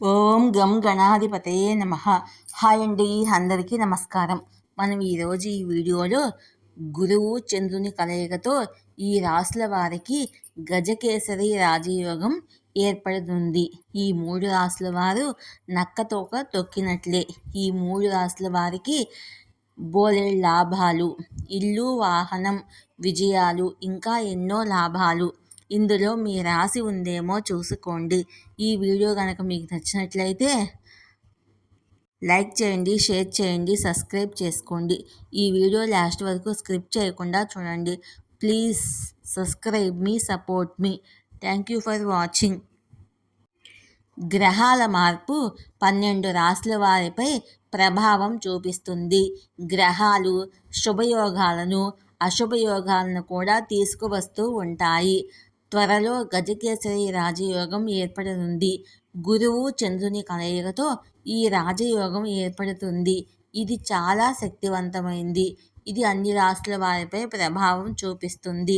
ఓం గం గణాధిపతయే నమః. హాయ్ అండి, అందరికీ నమస్కారం. మనం ఈరోజు ఈ వీడియోలో గురువు చంద్రుని కలయికతో ఈ రాశుల వారికి గజకేసరి రాజయోగం ఏర్పడుతుంది. ఈ 3 రాశుల వారు నక్కతోక తొక్కినట్లే. ఈ 3 రాశుల వారికి బోలెడు లాభాలు, ఇల్లు, వాహనం, విజయాలు, ఇంకా ఎన్నో లాభాలు. ఇందులో మీ రాశి ఉందేమో చూసుకోండి. ఈ వీడియో కనుక మీకు నచ్చినట్లయితే లైక్ చేయండి, షేర్ చేయండి, సబ్స్క్రైబ్ చేసుకోండి. ఈ వీడియో లాస్ట్ వరకు స్క్రిప్ట్ చేయకుండా చూడండి. Please subscribe me, support me. Thank you for watching. గ్రహాల మార్పు 12 రాశుల వారిపై ప్రభావం చూపిస్తుంది. గ్రహాలు శుభయోగాలను, అశుభయోగాలను కూడా తీసుకువస్తూ ఉంటాయి. త్వరలో గజకేసరి రాజయోగం ఏర్పడనుంది. గురువు చంద్రుని కలయికతో ఈ రాజయోగం ఏర్పడుతుంది. ఇది చాలా శక్తివంతమైంది. ఇది అన్ని రాశుల వారిపై ప్రభావం చూపిస్తుంది.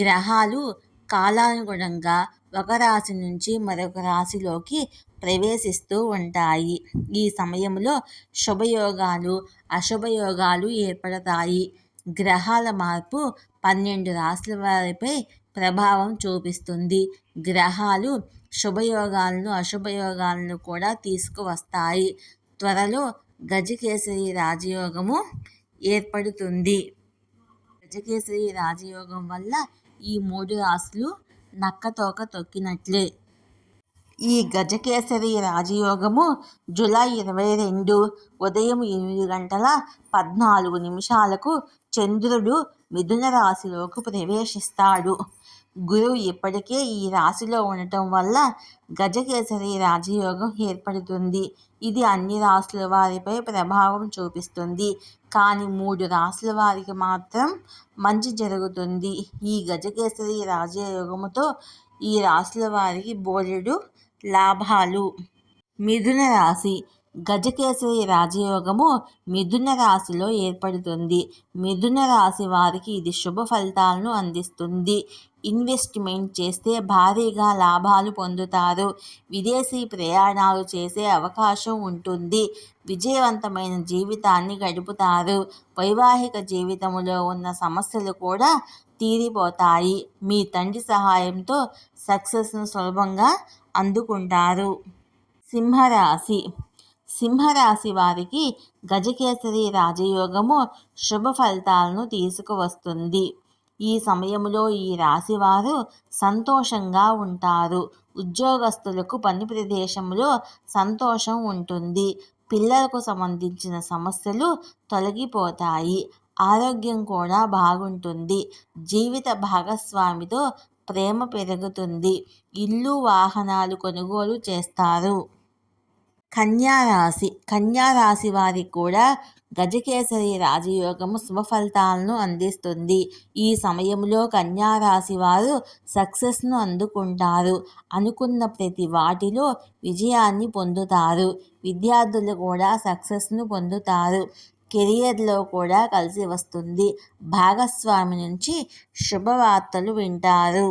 గ్రహాలు కాలానుగుణంగా ఒక రాశి నుంచి మరొక రాశిలోకి ప్రవేశిస్తూ ఉంటాయి. ఈ సమయంలో శుభయోగాలు, అశుభయోగాలు ఏర్పడతాయి. గ్రహాల మార్పు 12 రాశుల వారిపై ప్రభావం చూపిస్తుంది. గ్రహాలు శుభయోగాలను, అశుభయోగాలను కూడా తీసుకువస్తాయి. త్వరలో గజకేసరి రాజయోగము ఏర్పడుతుంది. గజకేసరి రాజయోగం వల్ల ఈ 3 రాశులు నక్కతోక తొక్కినట్లే. ఈ గజకేసరి రాజయోగము జూలై 22 ఉదయం 8:14 చంద్రుడు మిథున రాశిలోకి ప్రవేశిస్తాడు. గురువు ఇప్పటికే ఈ రాశిలో ఉండటం వల్ల గజకేసరి రాజయోగం ఏర్పడుతుంది. ఇది అన్ని రాశుల వారిపై ప్రభావం చూపిస్తుంది. కానీ 3 రాశుల వారికి మాత్రం మంచి జరుగుతుంది. ఈ గజకేసరి రాజయోగముతో ఈ రాశుల వారికి బోలెడు లాభాలు. మిథున రాశి. గజకేసరి రాజయోగము మిథున రాశిలో ఏర్పడుతుంది. మిథున రాశి వారికి ఇది శుభ ఫలితాలను అందిస్తుంది. ఇన్వెస్ట్మెంట్ చేస్తే భారీగా లాభాలు పొందుతారు. విదేశీ ప్రయాణాలు చేసే అవకాశం ఉంటుంది. విజయవంతమైన జీవితాన్ని గడుపుతారు. వైవాహిక జీవితంలో ఉన్న సమస్యలు కూడా తీరిపోతాయి. మీ తండ్రి సహాయంతో సక్సెస్ను సులభంగా అందుకుంటారు. సింహరాశి. సింహరాశి వారికి గజకేసరి రాజయోగము శుభ ఫలితాలను తీసుకువస్తుంది. ఈ సమయంలో ఈ రాశివారు సంతోషంగా ఉంటారు. ఉద్యోగస్తులకు పని ప్రదేశంలో సంతోషం ఉంటుంది. పిల్లలకు సంబంధించిన సమస్యలు తొలగిపోతాయి. ఆరోగ్యం కూడా బాగుంటుంది. జీవిత భాగస్వామితో ప్రేమ పెరుగుతుంది. ఇల్లు, వాహనాలు కొనుగోలు చేస్తారు. కన్యారాశి. కన్యారాశి వారికి కూడా గజకేసరి రాజయోగము శుభ ఫలితాలను అందిస్తుంది. ఈ సమయంలో కన్యారాశి వారు సక్సెస్ను అందుకుంటారు. అనుకున్న ప్రతి వాటిలో విజయాన్ని పొందుతారు. విద్యార్థులు కూడా సక్సెస్ను పొందుతారు. కెరియర్లో కూడా కలిసి వస్తుంది. భాగస్వామి నుంచి శుభవార్తలు వింటారు.